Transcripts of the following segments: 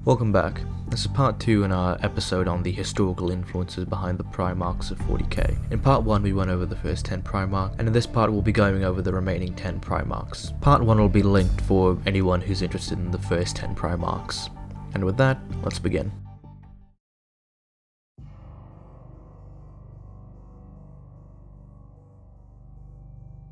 Welcome back. This is part 2 in our episode on the historical influences behind the Primarchs of 40k. In part 1 we went over the first 10 Primarchs, and in this part we'll be going over the remaining 10 Primarchs. Part 1 will be linked for anyone who's interested in the first 10 Primarchs. And with that, let's begin.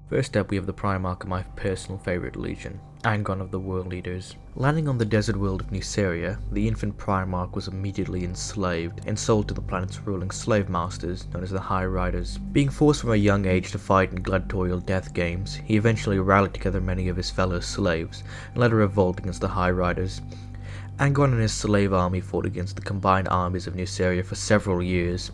First up, we have the Primarch of my personal favourite legion, Angron of the World Eaters. Landing on the desert world of Nuceria, the infant Primarch was immediately enslaved and sold to the planet's ruling slave masters, known as the High Riders. Being forced from a young age to fight in gladiatorial death games, he eventually rallied together many of his fellow slaves and led a revolt against the High Riders. Angron and his slave army fought against the combined armies of Nuceria for several years,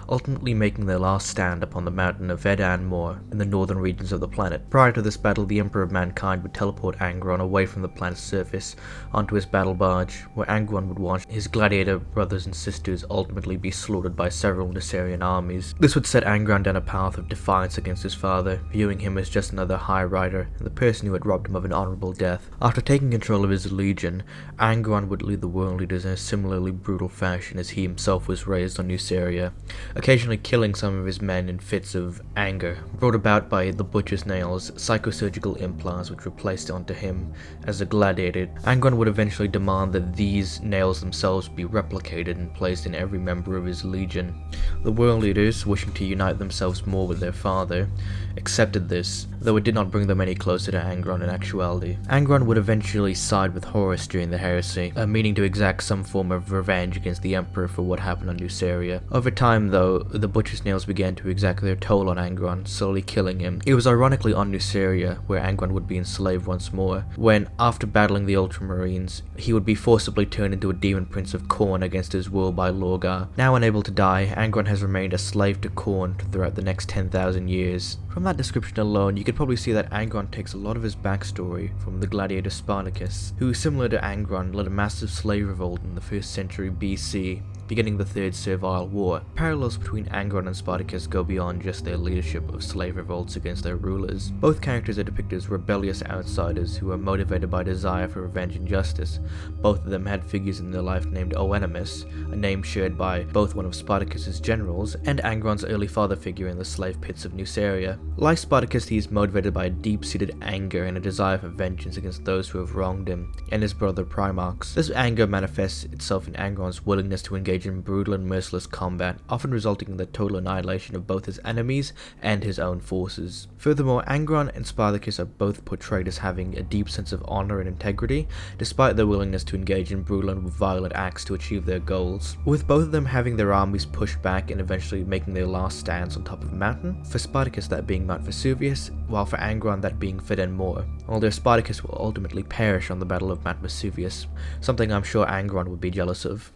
ultimately making their last stand upon the mountain of Al-Noor in the northern regions of the planet. Prior to this battle, the Emperor of Mankind would teleport Angron away from the planet's surface onto his battle barge, where Angron would watch his gladiator brothers and sisters ultimately be slaughtered by several Nucerian armies. This would set Angron down a path of defiance against his father, viewing him as just another High Rider and the person who had robbed him of an honourable death. After taking control of his legion, Angron would lead the World Eaters in a similarly brutal fashion as he himself was raised on Nuceria, occasionally killing some of his men in fits of anger, brought about by the Butcher's Nails, psychosurgical implants which were placed onto him as a gladiator. Angron would eventually demand that these nails themselves be replicated and placed in every member of his legion. The World Eaters, wishing to unite themselves more with their father, accepted this, though it did not bring them any closer to Angron in actuality. Angron would eventually side with Horus during the heresy, meaning to exact some form of revenge against the Emperor for what happened on Nuceria. Over time, though, the Butcher's Nails began to exact their toll on Angron, slowly killing him. It was ironically on Nuceria, where Angron would be enslaved once more, when, after battling the Ultramarines, he would be forcibly turned into a demon prince of Khorne against his will by Lorgar. Now unable to die, Angron has remained a slave to Khorne throughout the next 10,000 years. From that description alone, you could probably see that Angron takes a lot of his backstory from the gladiator Spartacus, who, similar to Angron, led a massive slave revolt in the 1st century BC, beginning the Third Servile War. Parallels between Angron and Spartacus go beyond just their leadership of slave revolts against their rulers. Both characters are depicted as rebellious outsiders who are motivated by desire for revenge and justice. Both of them had figures in their life named Oenimus, a name shared by both one of Spartacus's generals and Angron's early father figure in the slave pits of Nuceria. Like Spartacus, he is motivated by a deep-seated anger and a desire for vengeance against those who have wronged him and his brother Primarchs. This anger manifests itself in Angron's willingness to engage in brutal and merciless combat, often resulting in the total annihilation of both his enemies and his own forces. Furthermore, Angron and Spartacus are both portrayed as having a deep sense of honor and integrity, despite their willingness to engage in brutal and violent acts to achieve their goals. With both of them having their armies pushed back and eventually making their last stands on top of a mountain, for Spartacus that being Mount Vesuvius, while for Angron that being Redone Moor, although Spartacus will ultimately perish on the Battle of Mount Vesuvius, something I'm sure Angron would be jealous of.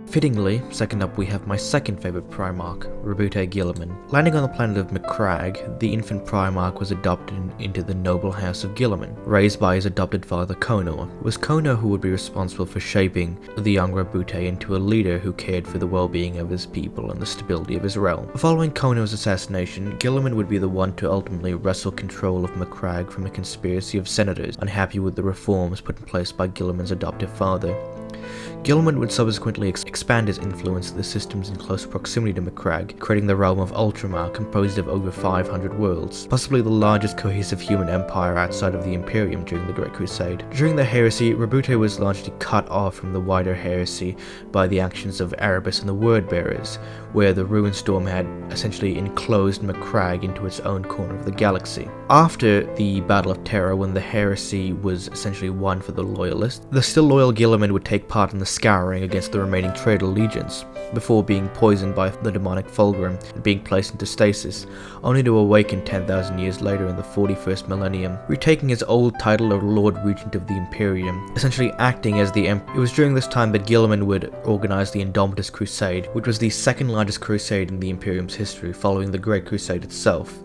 Fittingly, second up we have my second favourite Primarch, Guilliman. Landing on the planet of Macragge, the infant Primarch was adopted into the noble house of Guilliman, raised by his adopted father Conor. It was Conor who would be responsible for shaping the young Rabute into a leader who cared for the well-being of his people and the stability of his realm. Following Conor's assassination, Guilliman would be the one to ultimately wrestle control of Macragge from a conspiracy of senators unhappy with the reforms put in place by Guilliman's adoptive father. Guilliman would subsequently expand his influence to the systems in close proximity to Macragge, creating the realm of Ultramar, composed of over 500 worlds, possibly the largest cohesive human empire outside of the Imperium during the Great Crusade. During the heresy, Rabute was largely cut off from the wider heresy by the actions of Erebus and the Wordbearers, where the Ruin Storm had essentially enclosed Macragge into its own corner of the galaxy. After the Battle of Terra, when the heresy was essentially won for the Loyalists, the still loyal Guilliman would take part in the scouring against the remaining traitor legions, before being poisoned by the demonic Fulgrim and being placed into stasis, only to awaken 10,000 years later in the 41st millennium, retaking his old title of Lord Regent of the Imperium, essentially acting as the Emperor. It was during this time that Guilliman would organize the Indomitus Crusade, which was the second largest crusade in the Imperium's history, following the Great Crusade itself,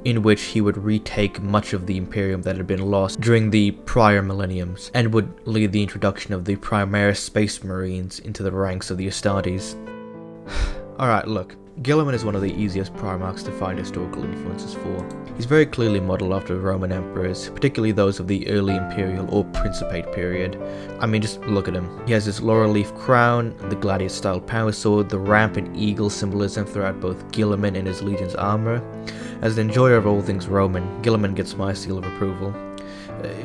in which he would retake much of the Imperium that had been lost during the prior millenniums, and would lead the introduction of the Primaris Space Marines into the ranks of the Astartes. Alright, look, Guilliman is one of the easiest Primarchs to find historical influences for. He's very clearly modelled after Roman emperors, particularly those of the early Imperial or Principate period. I mean, just look at him. He has his laurel leaf crown, the gladius-style power sword, the rampant eagle symbolism throughout both Guilliman and his legion's armour. As an enjoyer of all things Roman, Guilliman gets my seal of approval.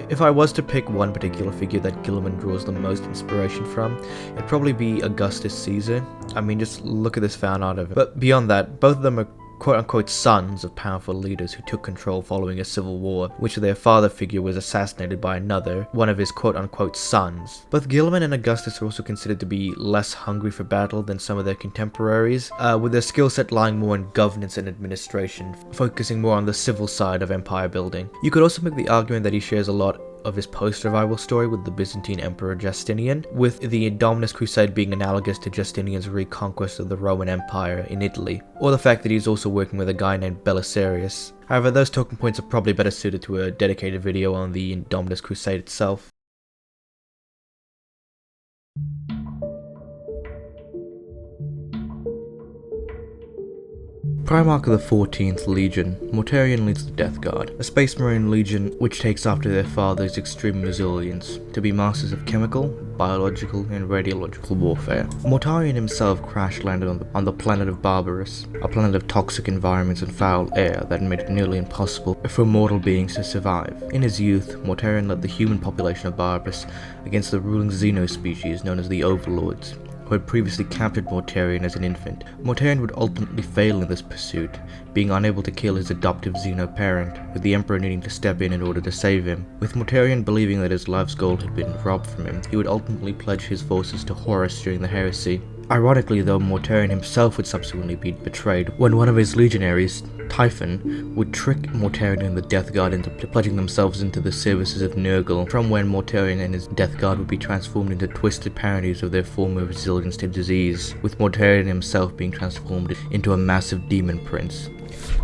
If I was to pick one particular figure that Guilliman draws the most inspiration from, it'd probably be Augustus Caesar. I mean, just look at this fan art of him. But beyond that, both of them are quote-unquote sons of powerful leaders who took control following a civil war, which their father figure was assassinated by another, one of his quote-unquote sons. Both Guilliman and Augustus are also considered to be less hungry for battle than some of their contemporaries, with their skill set lying more in governance and administration, focusing more on the civil side of empire building. You could also make the argument that he shares a lot of his post-revival story with the Byzantine Emperor Justinian, with the Indominus Crusade being analogous to Justinian's reconquest of the Roman Empire in Italy, or the fact that he's also working with a guy named Belisarius. However, those talking points are probably better suited to a dedicated video on the Indominus Crusade itself. Primarch of the 14th Legion, Mortarion leads the Death Guard, a Space Marine legion which takes after their father's extreme resilience, to be masters of chemical, biological, and radiological warfare. Mortarion himself crash-landed on the planet of Barbarus, a planet of toxic environments and foul air that made it nearly impossible for mortal beings to survive. In his youth, Mortarion led the human population of Barbarus against the ruling xeno-species known as the Overlords, who had previously captured Mortarion as an infant. Mortarion would ultimately fail in this pursuit, being unable to kill his adoptive xeno-parent, with the Emperor needing to step in order to save him. With Mortarion believing that his life's goal had been robbed from him, he would ultimately pledge his forces to Horus during the heresy. Ironically though, Mortarion himself would subsequently be betrayed when one of his legionaries, Typhon, would trick Mortarion and the Death Guard into pledging themselves into the services of Nurgle, from when Mortarion and his Death Guard would be transformed into twisted parodies of their former resilience to disease, with Mortarion himself being transformed into a massive demon prince.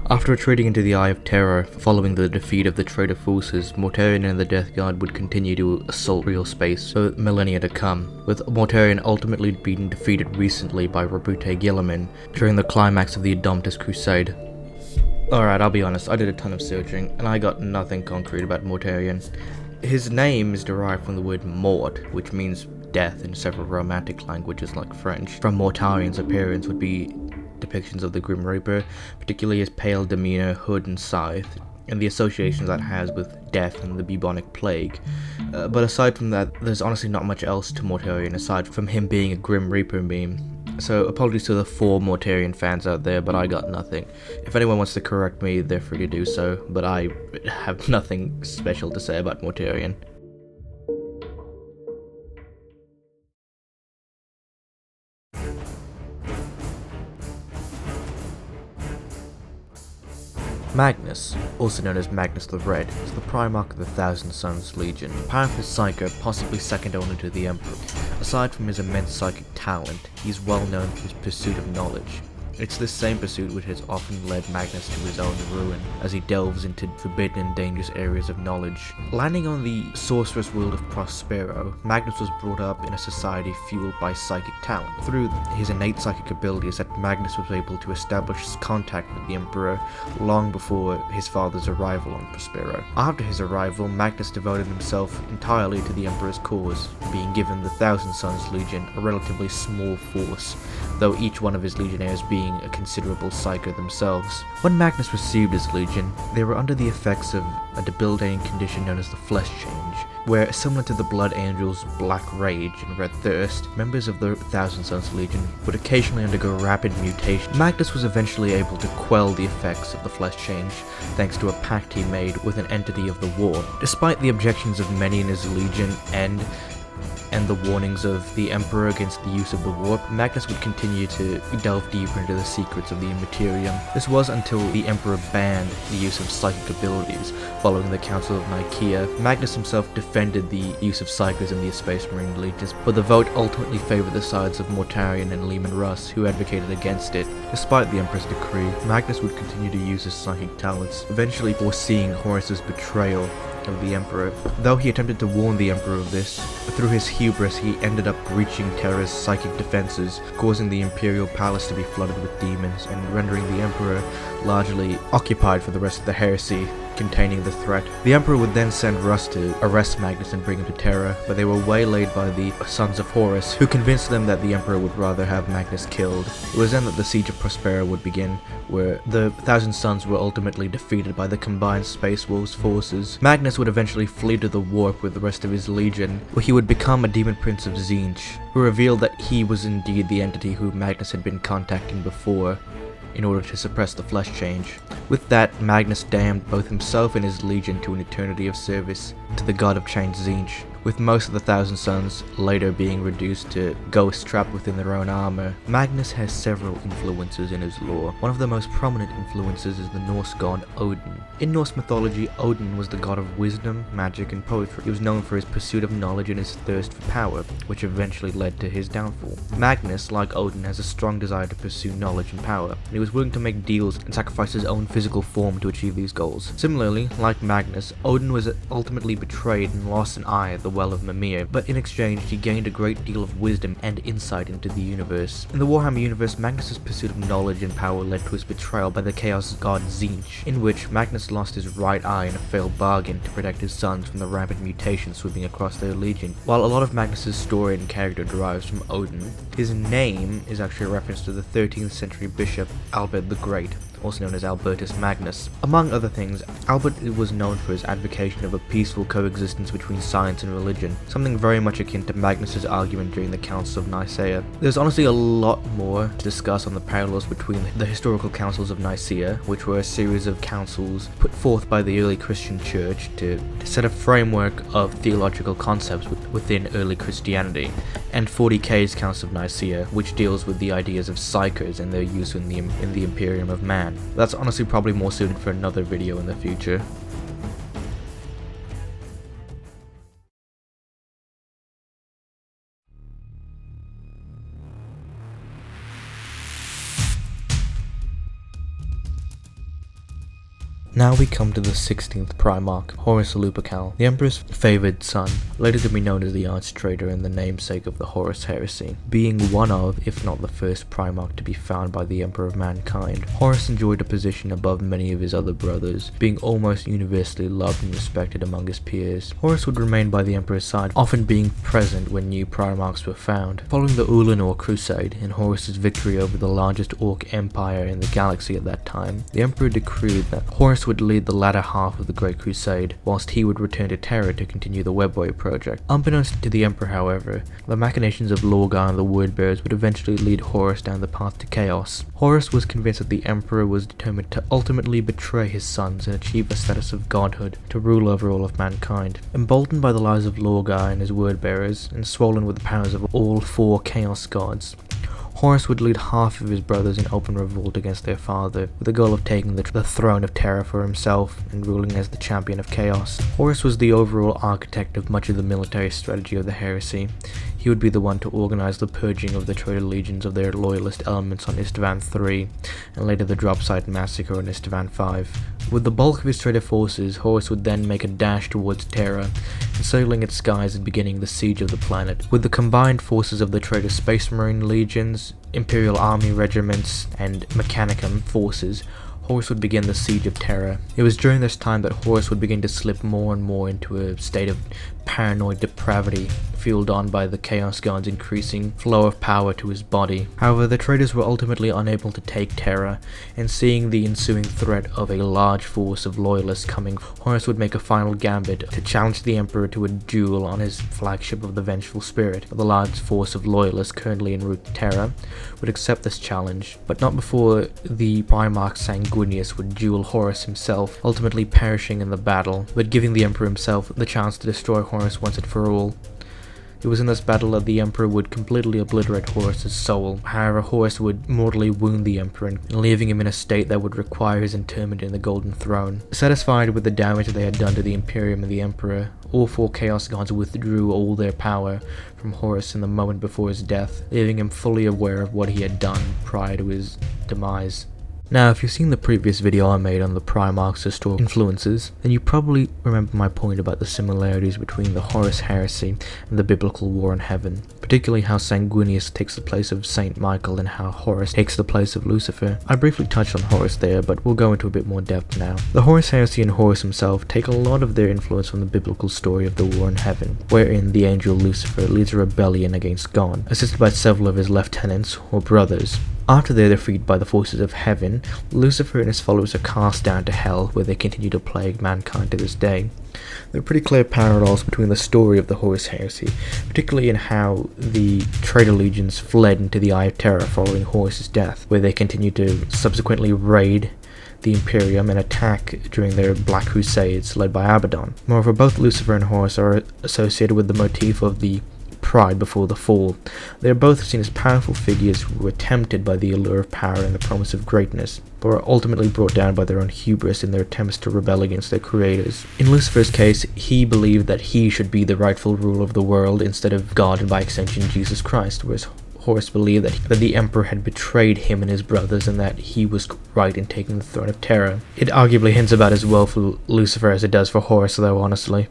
After retreating into the Eye of Terror, following the defeat of the traitor forces, Mortarion and the Death Guard would continue to assault real space for millennia to come, with Mortarion ultimately being defeated recently by Rabute Guilliman during the climax of the Indominus Crusade. Alright, I'll be honest, I did a ton of searching, and I got nothing concrete about Mortarion. His name is derived from the word Mort, which means death in several Romantic languages like French. From Mortarion's appearance would be depictions of the Grim Reaper, particularly his pale demeanor, hood and scythe, and the associations that has with death and the bubonic plague. But aside from that, there's honestly not much else to Mortarion aside from him being a Grim Reaper meme. So apologies to the 4 Mortarion fans out there, but I got nothing. If anyone wants to correct me, they're free to do so, but I have nothing special to say about Mortarion. Magnus, also known as Magnus the Red, is the Primarch of the Thousand Sons Legion, a powerful psycho possibly second only to the Emperor. Aside from his immense psychic talent, he is well known for his pursuit of knowledge. It's this same pursuit which has often led Magnus to his own ruin, as he delves into forbidden and dangerous areas of knowledge. Landing on the sorcerous world of Prospero, Magnus was brought up in a society fueled by psychic talent. Through his innate psychic abilities that Magnus was able to establish contact with the Emperor long before his father's arrival on Prospero. After his arrival, Magnus devoted himself entirely to the Emperor's cause, being given the Thousand Sons Legion, a relatively small force, though each one of his legionnaires being a considerable psycho themselves. When Magnus received his legion, they were under the effects of a debilitating condition known as the Flesh Change, where, similar to the Blood Angel's Black Rage and Red Thirst, members of the Thousand Sons Legion would occasionally undergo rapid mutation. Magnus was eventually able to quell the effects of the Flesh Change, thanks to a pact he made with an entity of the war. Despite the objections of many in his legion and the warnings of the Emperor against the use of the warp, Magnus would continue to delve deeper into the secrets of the Immaterium. This was until the Emperor banned the use of psychic abilities following the Council of Nicaea. Magnus himself defended the use of psychos in the Space Marine legions, but the vote ultimately favored the sides of Mortarion and Leman Russ, who advocated against it. Despite the Emperor's decree, Magnus would continue to use his psychic talents, eventually foreseeing Horus's betrayal of the Emperor. Though he attempted to warn the Emperor of this, through his hubris he ended up breaching Terra's psychic defenses, causing the Imperial Palace to be flooded with demons, and rendering the Emperor largely occupied for the rest of the heresy containing the threat. The Emperor would then send Russ to arrest Magnus and bring him to Terra, but they were waylaid by the sons of Horus, who convinced them that the Emperor would rather have Magnus killed. It was then that the Siege of Prospera would begin, where the Thousand Sons were ultimately defeated by the combined Space Wolves forces. Magnus would eventually flee to the Warp with the rest of his legion, where he would become a demon prince of Tzeentch, who revealed that he was indeed the entity who Magnus had been contacting before, in order to suppress the flesh change. With that, Magnus damned both himself and his legion to an eternity of service to the god of change Tzeentch, with most of the Thousand Sons later being reduced to ghosts trapped within their own armor. Magnus has several influences in his lore. One of the most prominent influences is the Norse god Odin. In Norse mythology, Odin was the god of wisdom, magic, and poetry. He was known for his pursuit of knowledge and his thirst for power, which eventually led to his downfall. Magnus, like Odin, has a strong desire to pursue knowledge and power, and he was willing to make deals and sacrifice his own physical form to achieve these goals. Similarly, like Magnus, Odin was ultimately betrayed and lost an eye at the Well of Mimir, but in exchange he gained a great deal of wisdom and insight into the universe. In the Warhammer universe, Magnus' pursuit of knowledge and power led to his betrayal by the Chaos god Tzeentch, in which Magnus lost his right eye in a failed bargain to protect his sons from the rampant mutations sweeping across their legion. While a lot of Magnus' story and character derives from Odin, his name is actually a reference to the 13th century bishop Albert the Great, also known as Albertus Magnus. Among other things, Albert was known for his advocacy of a peaceful coexistence between science and religion, something very much akin to Magnus' argument during the Councils of Nicaea. There's honestly a lot more to discuss on the parallels between the historical councils of Nicaea, which were a series of councils put forth by the early Christian church to set a framework of theological concepts within early Christianity, and 40k's Council of Nicaea, which deals with the ideas of psychers and their use in the Imperium of Man. That's honestly probably more suited for another video in the future. Now we come to the 16th Primarch, Horus Lupercal, the Emperor's favoured son, later to be known as the arch-traitor and the namesake of the Horus heresy. Being one of, if not the first Primarch to be found by the Emperor of Mankind, Horus enjoyed a position above many of his other brothers, being almost universally loved and respected among his peers. Horus would remain by the Emperor's side, often being present when new Primarchs were found. Following the Al-Noor crusade and Horus's victory over the largest orc empire in the galaxy at that time, the Emperor decreed that Horus would lead the latter half of the Great Crusade, whilst he would return to Terra to continue the Webway project. Unbeknownst to the Emperor, however, the machinations of Lorgar and the Wordbearers would eventually lead Horus down the path to chaos. Horus was convinced that the Emperor was determined to ultimately betray his sons and achieve the status of godhood to rule over all of mankind. Emboldened by the lies of Lorgar and his Wordbearers, and swollen with the powers of all four Chaos gods, Horus would lead half of his brothers in open revolt against their father, with the goal of taking the throne of Terra for himself and ruling as the champion of chaos. Horus was the overall architect of much of the military strategy of the heresy. He would be the one to organize the purging of the traitor legions of their loyalist elements on Istvan III, and later the Dropsite massacre on Istvan V. With the bulk of his traitor forces, Horus would then make a dash towards Terra, encircling its skies and beginning the siege of the planet. With the combined forces of the traitor Space Marine legions, Imperial Army regiments, and Mechanicum forces, Horus would begin the siege of Terra. It was during this time that Horus would begin to slip more and more into a state of paranoid depravity, fueled on by the Chaos God's increasing flow of power to his body. However, the traitors were ultimately unable to take Terra, and seeing the ensuing threat of a large force of loyalists coming, Horus would make a final gambit to challenge the Emperor to a duel on his flagship of the Vengeful Spirit. The large force of loyalists currently en route to Terra would accept this challenge, but not before the Primarch Sanguinius would duel Horus himself, ultimately perishing in the battle, but giving the Emperor himself the chance to destroy Horus once and for all. It was in this battle that the Emperor would completely obliterate Horus' soul. However, Horus would mortally wound the Emperor, leaving him in a state that would require his interment in the Golden Throne. Satisfied with the damage they had done to the Imperium and the Emperor, all four Chaos Gods withdrew all their power from Horus in the moment before his death, leaving him fully aware of what he had done prior to his demise. Now, if you've seen the previous video I made on the Primarchs' historical influences, then you probably remember my point about the similarities between the Horus heresy and the biblical war in heaven, particularly how Sanguinius takes the place of Saint Michael and how Horus takes the place of Lucifer. I briefly touched on Horus there, but we'll go into a bit more depth now. The Horus heresy and Horus himself take a lot of their influence from the biblical story of the war in heaven, wherein the angel Lucifer leads a rebellion against God, assisted by several of his lieutenants or brothers. After their defeat by the forces of heaven, Lucifer and his followers are cast down to hell, where they continue to plague mankind to this day. There are pretty clear parallels between the story of the Horus heresy, particularly in how the traitor legions fled into the Eye of Terror following Horus's death, where they continue to subsequently raid the Imperium and attack during their Black Crusades led by Abaddon. Moreover, both Lucifer and Horus are associated with the motif of the pride before the fall. They are both seen as powerful figures who were tempted by the allure of power and the promise of greatness, but were ultimately brought down by their own hubris in their attempts to rebel against their creators. In Lucifer's case, he believed that he should be the rightful ruler of the world instead of God and by extension Jesus Christ, whereas Horus believed that the Emperor had betrayed him and his brothers and that he was right in taking the throne of terror. It arguably hints about as well for Lucifer as it does for Horus, though, honestly.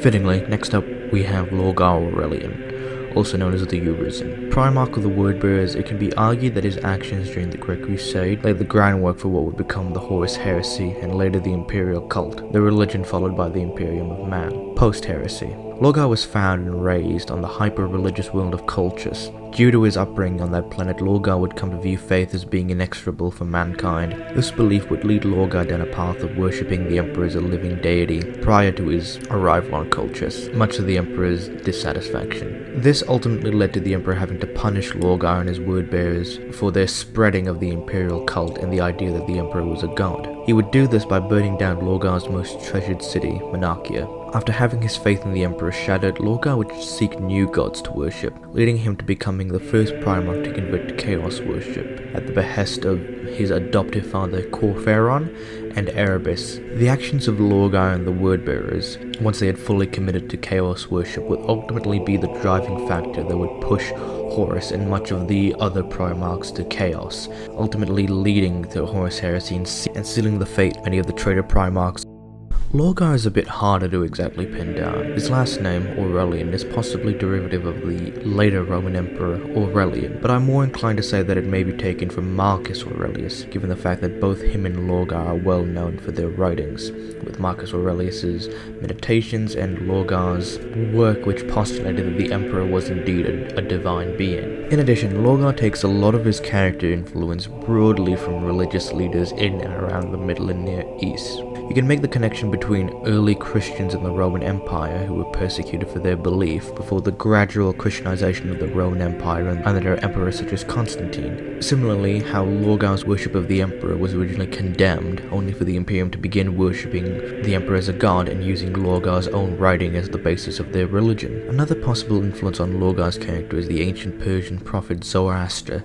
Fittingly, next up we have Lorgar Aurelian, also known as the Urizen. Primarch of the Wordbearers, it can be argued that his actions during the Great Crusade laid the groundwork for what would become the Horus heresy and later the Imperial cult, the religion followed by the Imperium of Man, post-heresy. Lorgar was found and raised on the hyper-religious world of Colchis. Due to his upbringing on that planet, Lorgar would come to view faith as being inexorable for mankind. This belief would lead Lorgar down a path of worshipping the Emperor as a living deity prior to his arrival on Colchis, much to the Emperor's dissatisfaction. This ultimately led to the Emperor having to punish Lorgar and his word-bearers for their spreading of the Imperial cult and the idea that the Emperor was a god. He would do this by burning down Lorgar's most treasured city, Monarchia. After having his faith in the Emperor shattered, Lorgar would seek new gods to worship, leading him to becoming the first Primarch to convert to Chaos worship, at the behest of his adoptive father Corpheron and Erebus. The actions of Lorgar and the Wordbearers, once they had fully committed to Chaos worship, would ultimately be the driving factor that would push Horus and much of the other Primarchs to Chaos, ultimately leading to Horus heresy and sealing the fate of many of the traitor Primarchs. Lorgar is a bit harder to exactly pin down. His last name, Aurelian, is possibly derivative of the later Roman Emperor Aurelian, but I'm more inclined to say that it may be taken from Marcus Aurelius, given the fact that both him and Lorgar are well known for their writings, with Marcus Aurelius's Meditations and Lorgar's work which postulated that the Emperor was indeed a divine being. In addition, Lorgar takes a lot of his character influence broadly from religious leaders in and around the Middle and Near East. You can make the connection between early Christians in the Roman Empire who were persecuted for their belief before the gradual Christianization of the Roman Empire under emperors such as Constantine. Similarly, how Lorgar's worship of the Emperor was originally condemned, only for the Imperium to begin worshipping the Emperor as a god and using Lorgar's own writing as the basis of their religion. Another possible influence on Lorgar's character is the ancient Persian prophet Zoroaster,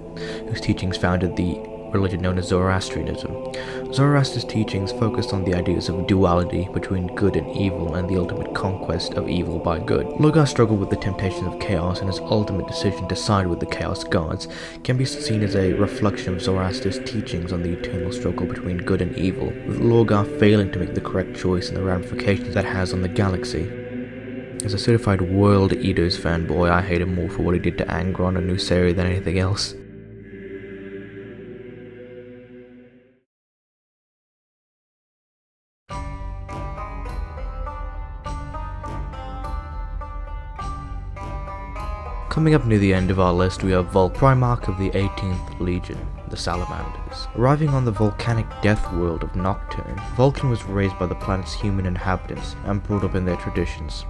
whose teachings founded the religion known as Zoroastrianism. Zoroaster's teachings focused on the ideas of duality between good and evil and the ultimate conquest of evil by good. Lorgar struggled with the temptations of chaos, and his ultimate decision to side with the chaos gods can be seen as a reflection of Zoroaster's teachings on the eternal struggle between good and evil, with Lorgar failing to make the correct choice and the ramifications that has on the galaxy. As a certified World Eaters fanboy, I hate him more for what he did to Angron and Spartacus than anything else. Coming up near the end of our list, we have Vulcan, Primarch of the 18th Legion, the Salamanders. Arriving on the volcanic death world of Nocturne, Vulcan was raised by the planet's human inhabitants and brought up in their traditions.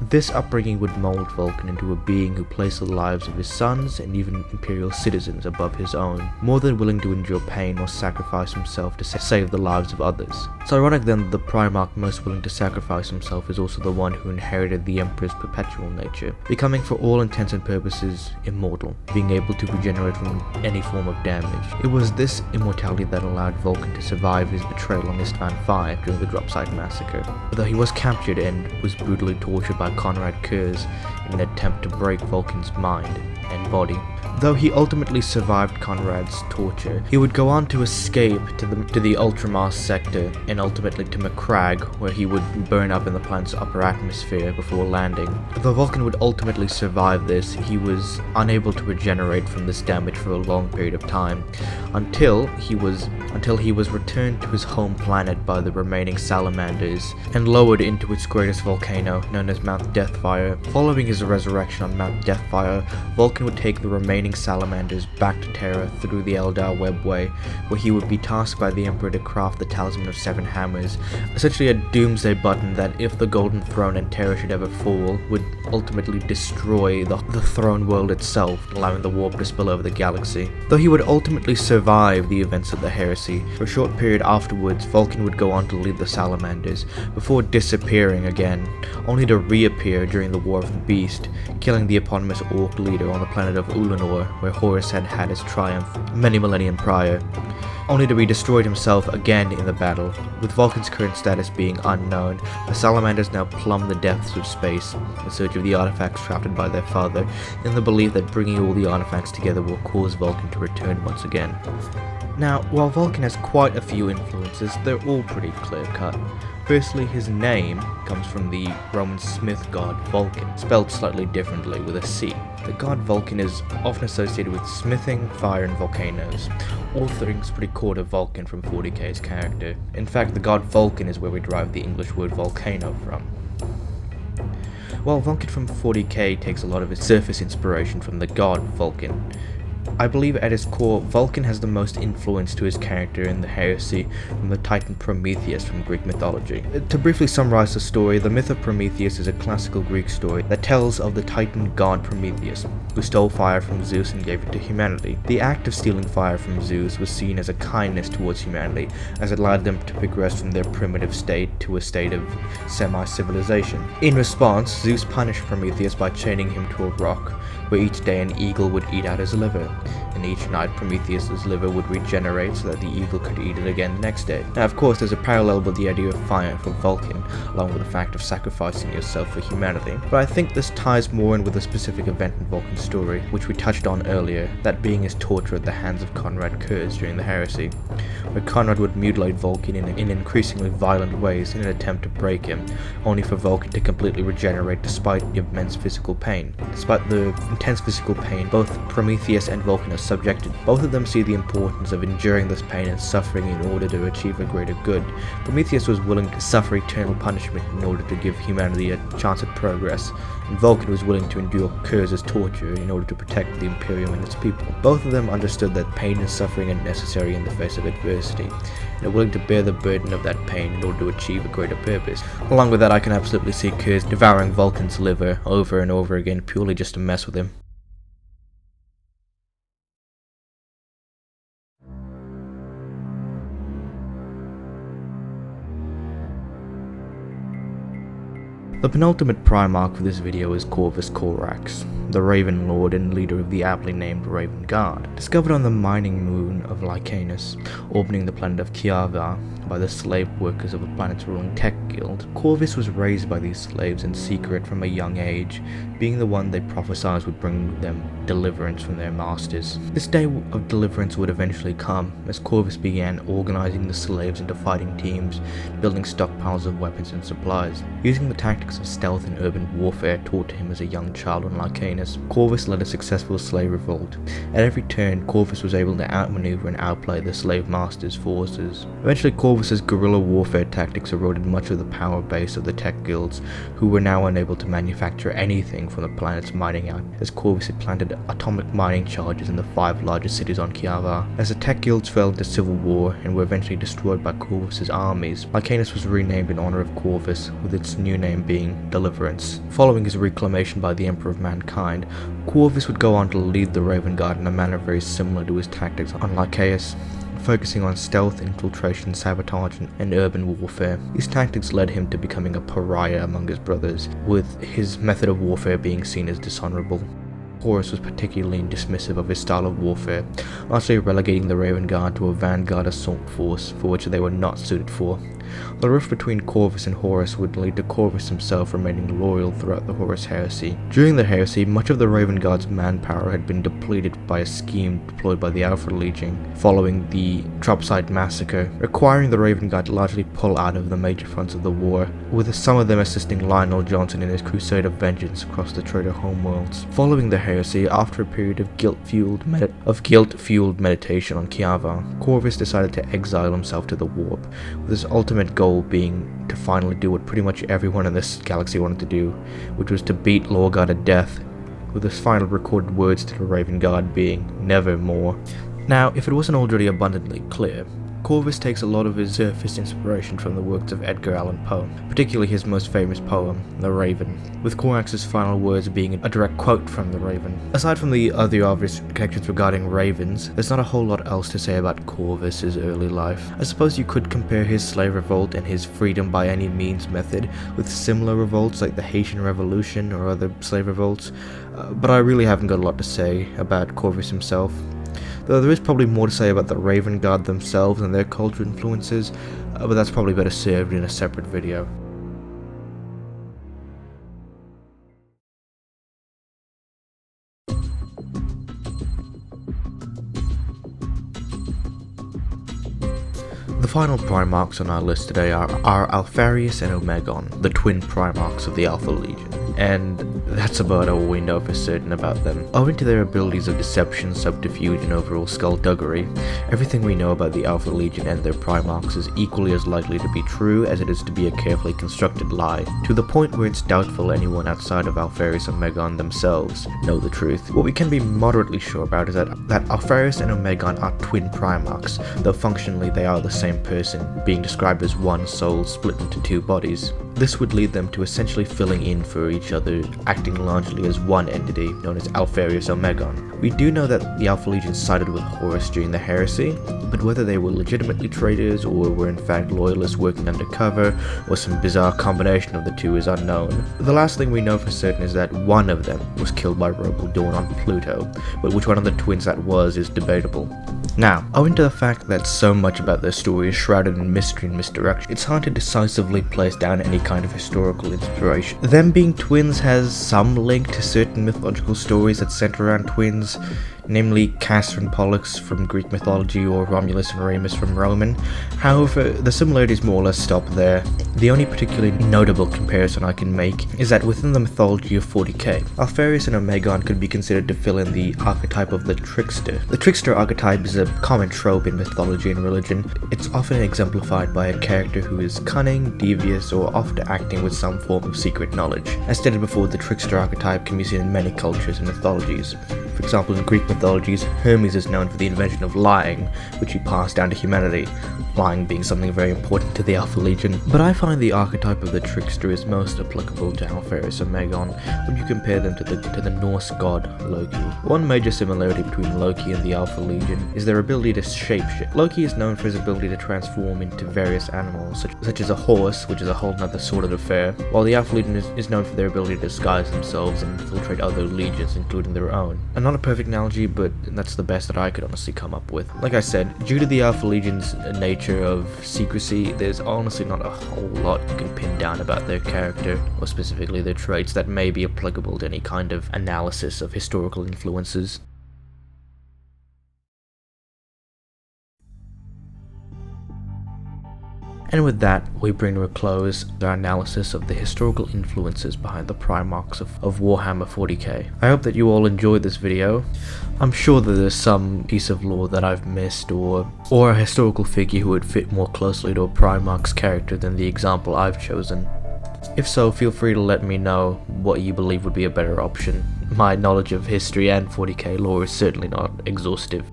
This upbringing would mold Vulcan into a being who placed the lives of his sons and even imperial citizens above his own, more than willing to endure pain or sacrifice himself to save the lives of others. It's ironic then that the Primarch most willing to sacrifice himself is also the one who inherited the Emperor's perpetual nature, becoming for all intents and purposes immortal, being able to regenerate from any form of damage. It was this immortality that allowed Vulcan to survive his betrayal on Istvan V during the Dropsite Massacre, although he was captured and was brutally tortured by Conrad Kurz in an attempt to break Vulcan's mind and body. Though he ultimately survived Conrad's torture, he would go on to escape to the Ultramar sector and ultimately to Macragge, where he would burn up in the planet's upper atmosphere before landing. Though Vulcan would ultimately survive this, he was unable to regenerate from this damage for a long period of time, until he was returned to his home planet by the remaining salamanders and lowered into its greatest volcano, known as Mount Deathfire. Following his resurrection on Mount Deathfire, Vulcan would take the remaining salamanders back to Terra through the Eldar Webway, where he would be tasked by the Emperor to craft the Talisman of Seven Hammers, essentially a doomsday button that, if the Golden Throne and Terra should ever fall, would ultimately destroy the throne world itself, allowing the warp to spill over the galaxy. Though he would ultimately survive the events of the heresy, for a short period afterwards Vulcan would go on to lead the salamanders, before disappearing again, only to reappear during the War of the Beast, killing the eponymous Orc leader on the planet of Al-Noor, where Horus had had his triumph many millennia prior, only to be destroyed himself again in the battle. With Vulcan's current status being unknown, the salamanders now plumb the depths of space in search of the artifacts crafted by their father, in the belief that bringing all the artifacts together will cause Vulcan to return once again. Now, while Vulcan has quite a few influences, they're all pretty clear-cut. Firstly, his name comes from the Roman smith god Vulcan, spelled slightly differently with a C. The god Vulcan is often associated with smithing, fire, and volcanoes. All things pretty core to Vulcan from 40k's character. In fact, the god Vulcan is where we derive the English word volcano from. While Vulcan from 40k takes a lot of its surface inspiration from the god Vulcan, I believe at its core, Vulcan has the most influence to his character in the heresy from the Titan Prometheus from Greek mythology. To briefly summarize the story, the myth of Prometheus is a classical Greek story that tells of the Titan god Prometheus, who stole fire from Zeus and gave it to humanity. The act of stealing fire from Zeus was seen as a kindness towards humanity, as it allowed them to progress from their primitive state to a state of semi-civilization. In response, Zeus punished Prometheus by chaining him to a rock, where each day an eagle would eat out his liver, and each night Prometheus's liver would regenerate so that the eagle could eat it again the next day. Now, of course, there's a parallel with the idea of fire for Vulcan, along with the fact of sacrificing yourself for humanity, but I think this ties more in with a specific event in Vulcan's story, which we touched on earlier, that being his torture at the hands of Conrad Kurz during the heresy, where Conrad would mutilate Vulcan in increasingly violent ways in an attempt to break him, only for Vulcan to completely regenerate despite the immense physical pain. Despite the intense physical pain both Prometheus and Vulcan are subjected, both of them see the importance of enduring this pain and suffering in order to achieve a greater good. Prometheus was willing to suffer eternal punishment in order to give humanity a chance at progress, and Vulcan was willing to endure Kurz's torture in order to protect the Imperium and its people. Both of them understood that pain and suffering are necessary in the face of adversity, and are willing to bear the burden of that pain in order to achieve a greater purpose. Along with that, I can absolutely see Kurz devouring Vulcan's liver over and over again purely just to mess with him. The penultimate Primarch for this video is Corvus Corax, the Raven Lord and leader of the aptly named Raven Guard. Discovered on the mining moon of Lycanus, orbiting the planet of Kiava by the slave workers of the planet's ruling tech guild, Corvus was raised by these slaves in secret from a young age, being the one they prophesied would bring them deliverance from their masters. This day of deliverance would eventually come, as Corvus began organizing the slaves into fighting teams, building stockpiles of weapons and supplies. Using the tactics of stealth and urban warfare taught to him as a young child on Lycanus, Corvus led a successful slave revolt. At every turn, Corvus was able to outmaneuver and outplay the slave master's forces. Eventually, Corvus Corvus's guerrilla warfare tactics eroded much of the power base of the tech guilds, who were now unable to manufacture anything from the planet's mining out, as Corvus had planted atomic mining charges in the 5 largest cities on Kiava. As the tech guilds fell into civil war and were eventually destroyed by Corvus's armies, Lycanus was renamed in honor of Corvus, with its new name being Deliverance. Following his reclamation by the Emperor of Mankind, Corvus would go on to lead the Raven Guard in a manner very similar to his tactics on Lycaeus, focusing on stealth, infiltration, sabotage, and urban warfare. These tactics led him to becoming a pariah among his brothers, with his method of warfare being seen as dishonorable. Horus was particularly dismissive of his style of warfare, largely relegating the Raven Guard to a vanguard assault force for which they were not suited for. The rift between Corvus and Horus would lead to Corvus himself remaining loyal throughout the Horus heresy. During the heresy, much of the Raven Guard's manpower had been depleted by a scheme deployed by the Alpha Legion following the Dropside massacre, requiring the Raven Guard to largely pull out of the major fronts of the war, with some of them assisting Lionel Johnson in his crusade of vengeance across the traitor homeworlds. Following the heresy, after a period of guilt-fueled meditation on Kiava, Corvus decided to exile himself to the Warp, with his ultimate goal being to finally do what pretty much everyone in this galaxy wanted to do, which was to beat Lorgar to death, with his final recorded words to the Raven Guard being, "Nevermore." Now, if it wasn't already abundantly clear, Corvus takes a lot of his surface inspiration from the works of Edgar Allan Poe, particularly his most famous poem, The Raven, with Corax's final words being a direct quote from The Raven. Aside from the other obvious connections regarding ravens, there's not a whole lot else to say about Corvus's early life. I suppose you could compare his slave revolt and his freedom by any means method with similar revolts like the Haitian Revolution or other slave revolts, but I really haven't got a lot to say about Corvus himself. Though there is probably more to say about the Raven Guard themselves and their cultural influences, but that's probably better served in a separate video. The final Primarchs on our list today are Alpharius and Omegon, the twin Primarchs of the Alpha Legion, and that's about all we know for certain about them. Owing to their abilities of deception, subterfuge, and overall skullduggery, everything we know about the Alpha Legion and their Primarchs is equally as likely to be true as it is to be a carefully constructed lie, to the point where it's doubtful anyone outside of Alpharius and Omegon themselves know the truth. What we can be moderately sure about is that Alpharius and Omegon are twin Primarchs, though functionally they are the same person, being described as one soul split into 2 bodies. This would lead them to essentially filling in for each other, acting largely as one entity known as Alpharius Omegon. We do know that the Alpha Legion sided with Horus during the heresy, but whether they were legitimately traitors or were in fact loyalists working undercover, or some bizarre combination of the two is unknown. The last thing we know for certain is that one of them was killed by Rogal Dorn on Pluto, but which one of the twins that was is debatable. Now, owing to the fact that so much about their story is shrouded in mystery and misdirection, it's hard to decisively place down any kind of historical inspiration. Them being twins has some link to certain mythological stories that center around twins, namely Castor and Pollux from Greek mythology or Romulus and Remus from Roman. However, the similarities more or less stop there. The only particularly notable comparison I can make is that within the mythology of 40k, Alpharius and Omegon could be considered to fill in the archetype of the trickster. The trickster archetype is a common trope in mythology and religion. It's often exemplified by a character who is cunning, devious, or often acting with some form of secret knowledge. As stated before, the trickster archetype can be seen in many cultures and mythologies. For example, in Greek mythologies, Hermes is known for the invention of lying, which he passed down to humanity, lying being something very important to the Alpha Legion. But I find the archetype of the trickster is most applicable to Alpharius and Omegon when you compare them to the Norse god Loki. One major similarity between Loki and the Alpha Legion is their ability to shapeshift. Loki is known for his ability to transform into various animals, such as a horse, which is a whole nother sordid affair, while the Alpha Legion is known for their ability to disguise themselves and infiltrate other legions, including their own. And not a perfect analogy, but that's the best that I could honestly come up with. Like I said, due to the Alpha Legion's nature of secrecy, there's honestly not a whole lot you can pin down about their character, or specifically their traits, that may be applicable to any kind of analysis of historical influences. And with that, we bring to a close our analysis of the historical influences behind the Primarchs of Warhammer 40k. I hope that you all enjoyed this video. I'm sure that there's some piece of lore that I've missed, or a historical figure who would fit more closely to a Primarch's character than the example I've chosen. If so, feel free to let me know what you believe would be a better option. My knowledge of history and 40k lore is certainly not exhaustive.